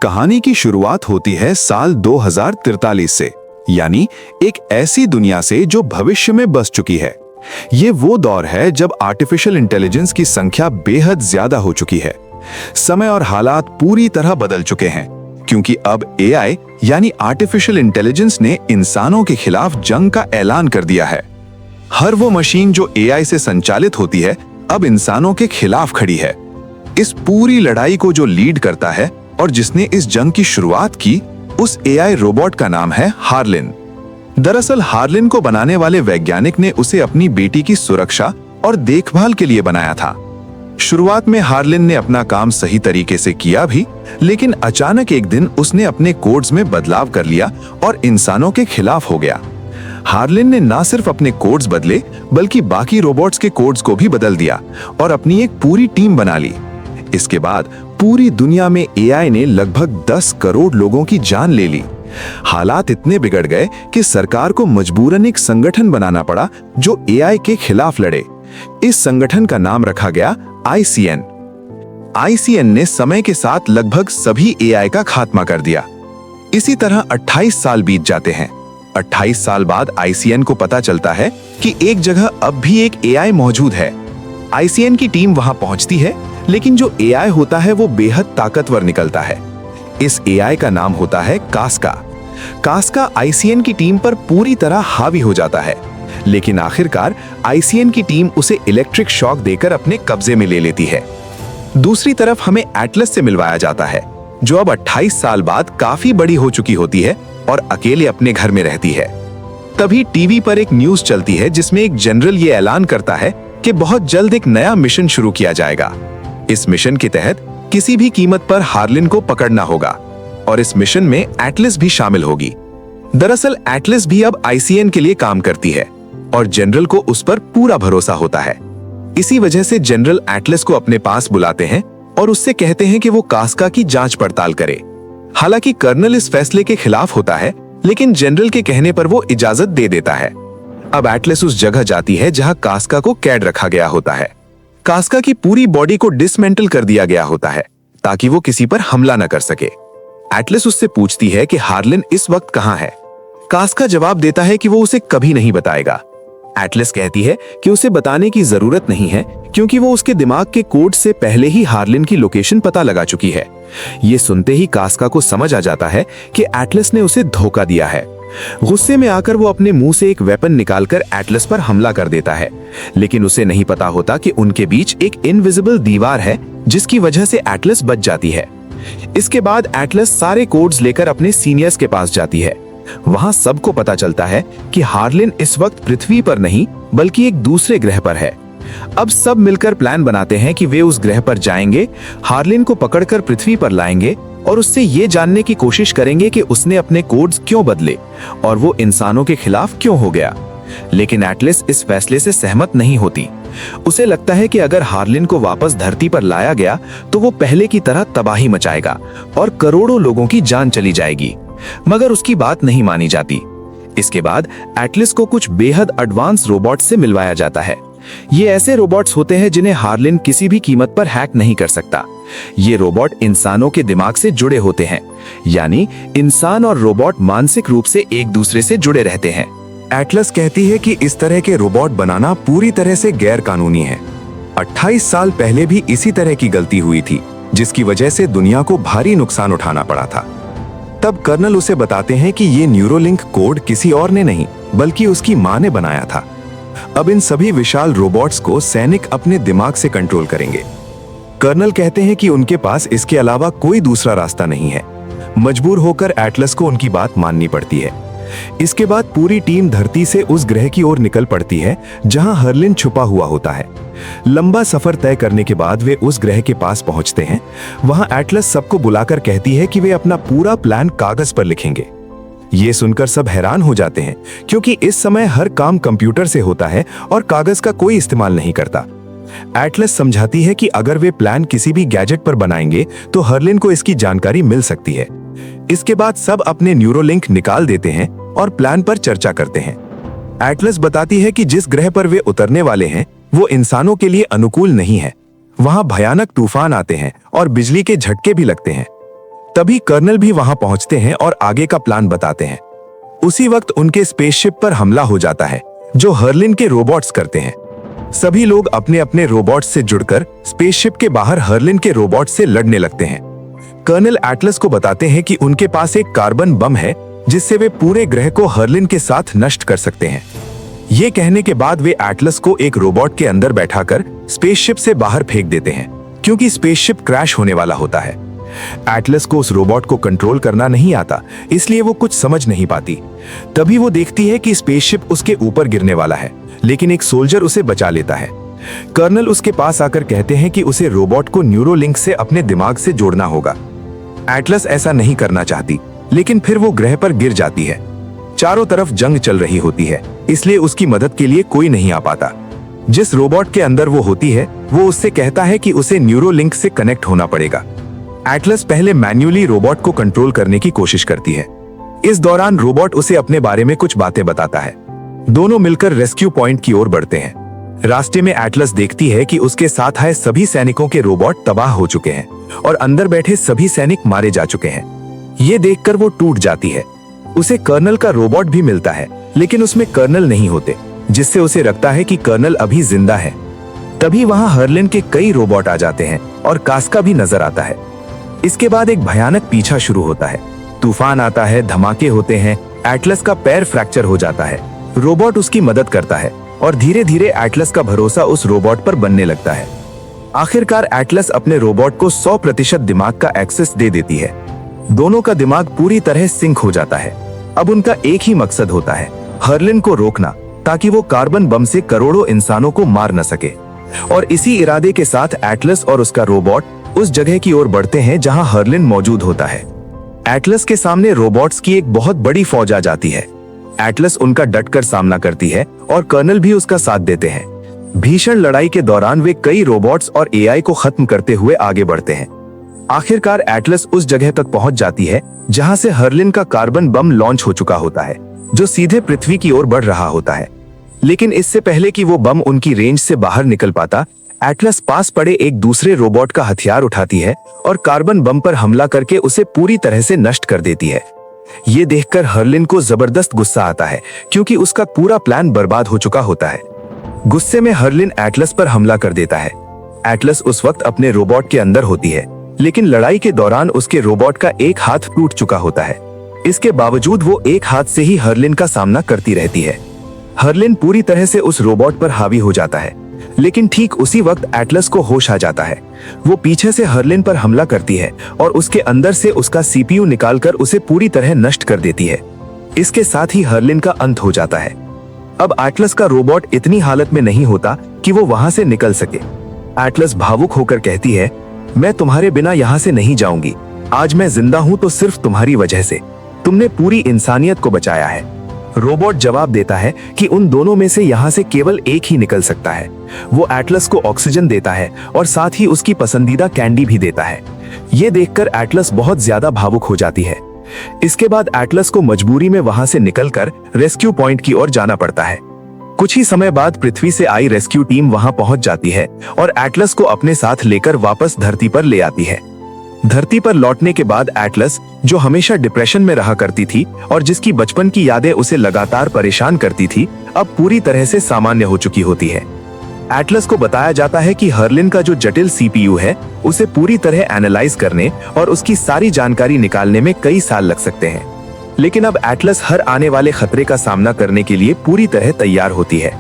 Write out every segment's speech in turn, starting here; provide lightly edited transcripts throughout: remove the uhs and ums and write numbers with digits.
कहानी की शुरुआत होती है साल 2043 से, यानी एक ऐसी दुनिया से जो भविष्य में बस चुकी है। ये वो दौर है जब आर्टिफिशियल इंटेलिजेंस की संख्या बेहद ज्यादा हो चुकी है। समय और हालात पूरी तरह बदल चुके हैं, क्योंकि अब एआई यानी आर्टिफिशियल इंटेलिजेंस ने इंसानों के खिलाफ जंग का ऐलान कर दिया है। हर वो मशीन जो एआई से संचालित होती है, अब इंसानों के खिलाफ खड़ी है। इस पूरी लड़ाई को जो लीड करता है और जिसने इस जंग की शुरुआत की, उस एआई रोबोट का नाम है हार्लिन। दरअसल हार्लिन को बनाने वाले वैज्ञानिक ने उसे अपनी बेटी की सुरक्षा और देखभाल के लिए बनाया था। शुरुआत में हार्लिन ने अपना काम सही तरीके से किया भी, लेकिन अचानक एक दिन उसने अपने कोड्स में बदलाव कर लिया और इंसानों के खिलाफ हो गया। हार्लिन ने ना सिर्फ अपने कोड्स बदले, बल्कि बाकी रोबोट्स के कोड्स को भी बदल दिया और अपनी एक पूरी टीम बना ली। इसके बाद पूरी दुनिया में एआई ने लगभग 10 करोड़ लोगों की जान ले ली। हालात इतने बिगड़ गए कि सरकार को मजबूरन एक संगठन बनाना पड़ा जो एआई के खिलाफ लड़े। इस संगठन का नाम रखा गया आईसीएन। आईसीएन ने समय के साथ लगभग सभी एआई का खात्मा कर दिया। इसी तरह 28 साल बीत जाते हैं। 28 साल बाद आईसीएन को पता चलता है कि एक जगह अब भी एक एआई मौजूद है। आईसीएन की टीम वहां पहुंचती है, लेकिन जो एआई होता है वो बेहद ताकतवर निकलता है। इस एआई का नाम होता है कास्का। कास्का आईसीएन की टीम पर पूरी तरह हावी हो जाता है, लेकिन आखिरकार आईसीएन की टीम उसे इलेक्ट्रिक शॉक देकर अपने कब्जे में ले लेती है। दूसरी तरफ हमें एटलस से मिलवाया जाता है, जो अब 28 साल बाद काफी बड़ी हो चुकी होती है और अकेले अपने घर में रहती है। तभी टीवी पर एक न्यूज चलती है जिसमें एक जनरल ये ऐलान करता है कि बहुत जल्द एक नया मिशन शुरू किया जाएगा। इस मिशन के तहत किसी भी कीमत पर हार्लिन को पकड़ना होगा और इस मिशन में एटलस भी शामिल होगी। दरअसल एटलस भी अब आईसीएन के लिए काम करती है और जनरल को उस पर पूरा भरोसा होता है। इसी वजह से जनरल एटलस को अपने पास बुलाते हैं और उससे कहते हैं कि वो कास्का की जांच पड़ताल करे। हालांकि कर्नल इस फैसले के खिलाफ होता है, लेकिन जनरल के कहने पर वो इजाजत दे देता है। अब एटलस उस जगह जाती है जहां कास्का को कैद रखा गया होता है। कास्का की पूरी बॉडी को डिसमेंटल कर दिया गया होता है ताकि वो किसी पर हमला न कर सके। एटलस उससे पूछती है कि हार्लिन इस वक्त कहां है। कास्का जवाब देता है कि वो उसे कभी नहीं बताएगा। एटलस कहती है कि उसे बताने की जरूरत नहीं है, क्योंकि वो उसके दिमाग के कोड से पहले ही हार्लिन की लोकेशन पता लगा चुकी है। ये सुनते ही कास्का को समझ आ जाता है कि एटलस ने उसे धोखा दिया है। गुस्से में आकर वो अपने मुंह से एक वेपन निकालकर एटलस पर हमला कर देता है, लेकिन उसे नहीं पता होता कि उनके बीच एक इनविजिबल दीवार है जिसकी वजह से एटलस बच जाती है। इसके बाद एटलस सारे कोड्स लेकर अपने सीनियर्स के पास जाती है। वहां सबको पता चलता है कि हार्लिन इस वक्त पृथ्वी पर नहीं, बल्कि एक दूसरे ग्रह पर है। अब सब मिलकर प्लान बनाते हैं कि वे उस ग्रह पर जाएंगे, हार्लिन को पकड़कर पृथ्वी पर लाएंगे और उससे ये जानने की कोशिश करेंगे कि उसने अपने कोड्स क्यों बदले और वो इंसानों के खिलाफ क्यों हो गया। लेकिन एटलस इस फैसले से सहमत नहीं होती। उसे लगता है कि अगर हार्लिन को वापस धरती पर लाया गया तो वो पहले की तरह तबाही मचाएगा और करोड़ों लोगों की जान चली जाएगी, मगर उसकी बात नहीं मानी जाती। इसके बाद एटलस को कुछ बेहद एडवांस रोबोट से मिलवाया जाता है। ये ऐसे रोबोट्स होते हैं जिन्हें हार्लिन किसी भी कीमत पर हैक नहीं कर सकता। ये रोबोट इंसानों के दिमाग से जुड़े होते हैं, यानी इंसान और रोबोट मानसिक रूप से एक दूसरे से जुड़े रहते हैं। एटलस कहती है कि इस तरह के रोबोट बनाना पूरी तरह से गैर कानूनी है। 28 साल पहले भी इसी तरह की गलती हुई थी, जिसकी वजह से दुनिया को भारी नुकसान उठाना पड़ा था। तब कर्नल उसे बताते हैं कि ये न्यूरोलिंक कोड किसी और ने नहीं, बल्कि उसकी मां ने बनाया था। अब इन सभी विशाल रोबोट्स को सैनिक अपने दिमाग से कंट्रोल करेंगे। कर्नल कहते हैं कि उनके पास इसके अलावा कोई दूसरा रास्ता नहीं है। मजबूर होकर एटलस को उनकी बात माननी पड़ती है। इसके बाद पूरी टीम धरती से उस ग्रह की ओर निकल पड़ती है जहां हार्लिन छुपा हुआ होता है। लंबा सफर तय करने के बाद वे उस ग्रह के पास पहुंचते हैं। वहां एटलस सबको बुलाकर कहती है कि वे अपना पूरा प्लान कागज पर लिखेंगे। ये सुनकर सब हैरान हो जाते हैं, क्योंकि इस समय हर काम कंप्यूटर से होता है और कागज का कोई इस्तेमाल नहीं करता। एटलस समझाती है कि अगर वे प्लान किसी भी गैजेट पर बनाएंगे तो हार्लिन को इसकी जानकारी मिल सकती है। इसके बाद सब अपने न्यूरोलिंक निकाल देते हैं और प्लान पर चर्चा करते हैं। एटलस बताती है कि जिस ग्रह पर वे उतरने वाले हैं वो इंसानों के लिए अनुकूल नहीं है। वहां भयानक तूफान आते हैं और बिजली के झटके भी लगते हैं। तभी कर्नल भी वहां पहुंचते हैं और आगे का प्लान बताते हैं। उसी वक्त उनके स्पेसशिप पर हमला हो जाता है जो हर्लिन के रोबोट्स करते हैं। सभी लोग अपने अपने रोबोट्स से जुड़कर स्पेसशिप के बाहर हर्लिन के रोबोट से लड़ने लगते हैं। कर्नल एटलस को बताते हैं कि उनके पास एक कार्बन बम है जिससे वे पूरे ग्रह को हर्लिन के साथ नष्ट कर सकते हैं। ये कहने के बाद वे एटलस को एक रोबोट के अंदर बैठाकर स्पेसशिप से बाहर फेंक देते हैं क्योंकि स्पेसशिप क्रैश होने वाला होता है। एटलस को उस रोबोट को कंट्रोल करना नहीं आता, इसलिए वो कुछ समझ नहीं पाती। तभी वो देखती है कि स्पेसशिप उसके ऊपर गिरने वाला है, लेकिन एक सोल्जर उसे बचा लेता है। कर्नल उसके पास आकर कहते हैं कि उसे रोबोट को न्यूरोलिंक से अपने दिमाग से जोड़ना होगा। एटलस ऐसा नहीं करना चाहती, लेकिन फिर वो ग्रह पर गिर जाती है। चारों तरफ जंग चल रही होती है, इसलिए उसकी मदद के लिए कोई नहीं आ पाता। जिस रोबोट के अंदर वो होती है, वो उससे कहता है कि उसे न्यूरोलिंक से कनेक्ट होना पड़ेगा। एटलस पहले मैन्युअली रोबोट को कंट्रोल करने की कोशिश करती है। इस दौरान रोबोट उसे अपने बारे में कुछ बातें बताता है। दोनों मिलकर रेस्क्यू पॉइंट की ओर बढ़ते हैं। रास्ते में एटलस देखती है कि उसके साथ आए सभी सैनिकों के रोबोट तबाह हो चुके हैं और अंदर बैठे सभी सैनिक मारे जा चुके हैं। ये देखकर वो टूट जाती है। उसे कर्नल का रोबोट भी मिलता है, लेकिन उसमें कर्नल नहीं होते, जिससे उसे लगता है कि कर्नल अभी जिंदा है। तभी वहां हर्लिन के कई रोबोट आ जाते हैं और कास्का भी नजर आता है। इसके बाद एक भयानक पीछा शुरू होता है। तूफान आता है, धमाके होते हैं, एटलस का पैर फ्रैक्चर हो जाता है। रोबोट उसकी मदद करता है और धीरे धीरे एटलस का भरोसा उस रोबोट पर बनने लगता है। आखिरकार एटलस अपने रोबोट को 100% दिमाग का एक्सेस दे देती है। दोनों का दिमाग पूरी तरह सिंक हो जाता है। अब उनका एक ही मकसद होता है, हर्लिन को रोकना, ताकि वो कार्बन बम से करोड़ों इंसानों को मार न सके। और इसी इरादे के साथ एटलस और उसका रोबोट उस जगह की ओर बढ़ते हैं जहां हर्लिन मौजूद होता है। एटलस के सामने रोबोट्स की एक बहुत बड़ी फौज आ जाती है। एटलस उनका डटकर सामना करती है और कर्नल भी उसका साथ देते हैं। भीषण लड़ाई के दौरान वे कई रोबोट्स और एआई को खत्म करते हुए आगे बढ़ते हैं। आखिरकार एटलस उस जगह तक पहुंच जाती है जहां से हर्लिन का कार्बन बम लॉन्च हो चुका होता है, जो सीधे पृथ्वी की ओर बढ़ रहा होता है। लेकिन इससे पहले कि वो बम उनकी रेंज से बाहर निकल पाता, एटलस पास पड़े एक दूसरे रोबोट का हथियार उठाती है और कार्बन बम पर हमला करके उसे पूरी तरह से नष्ट कर देती है। ये देखकर हर्लिन को जबरदस्त गुस्सा आता है, क्योंकि उसका पूरा प्लान बर्बाद हो चुका होता है। गुस्से में हर्लिन एटलस पर हमला कर देता है। एटलस उस वक्त अपने रोबोट के अंदर होती है, लेकिन लड़ाई के दौरान उसके रोबोट का एक हाथ टूट चुका होता है। इसके बावजूद वो एक हाथ से ही हर्लिन का सामना करती रहती है। हर्लिन पूरी तरह से उस रोबोट पर हावी हो जाता है, लेकिन ठीक उसी वक्त एटलस को होश आ जाता है। वो पीछे से हर्लिन पर हमला करती है और उसके अंदर से उसका सीपीयू निकालकर उसे पूरी तरह नष्ट कर देती है। इसके साथ ही हर्लिन का अंत हो जाता है। अब एटलस का रोबोट इतनी हालत में नहीं होता कि वो वहां से निकल सके। एटलस भावुक होकर कहती है, मैं तुम्हारे बिना यहाँ से नहीं जाऊंगी। आज मैं जिंदा हूँ तो सिर्फ तुम्हारी वजह से। तुमने पूरी इंसानियत को बचाया है। रोबोट जवाब देता है कि उन दोनों में से यहाँ से केवल एक ही निकल सकता है। वो एटलस को ऑक्सीजन देता है और साथ ही उसकी पसंदीदा कैंडी भी देता है। ये देखकर एटलस बहुत ज्यादा भावुक हो जाती है। इसके बाद एटलस को मजबूरी में वहां से निकलकर रेस्क्यू पॉइंट की ओर जाना पड़ता है। कुछ ही समय बाद पृथ्वी से आई रेस्क्यू टीम वहां पहुंच जाती है और एटलस को अपने साथ लेकर वापस धरती पर ले आती है। धरती पर लौटने के बाद एटलस, जो हमेशा डिप्रेशन में रहा करती थी और जिसकी बचपन की यादें उसे लगातार परेशान करती थी, अब पूरी तरह से सामान्य हो चुकी होती है। एटलस को बताया जाता है कि हर्लिन का जो जटिल सीपीयू है, उसे पूरी तरह एनालाइज करने और उसकी सारी जानकारी निकालने में कई साल लग सकते हैं। लेकिन अब एटलस हर आने वाले खतरे का सामना करने के लिए पूरी तरह तैयार होती है।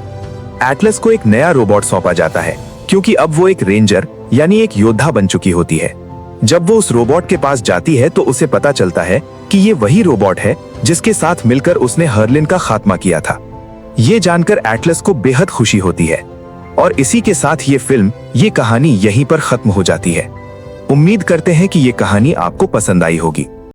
एटलस को एक नया रोबोट सौंपा जाता है, क्योंकि अब वो एक रेंजर यानी एक योद्धा बन चुकी होती है। जब वो उस रोबोट के पास जाती है तो उसे पता चलता है कि ये वही रोबोट है जिसके साथ मिलकर उसने हर्लिन का खात्मा किया था। ये जानकर एटलस को बेहद खुशी होती है और इसी के साथ ये फिल्म, ये कहानी यहीं पर खत्म हो जाती है। उम्मीद करते हैं कि ये कहानी आपको पसंद आई होगी।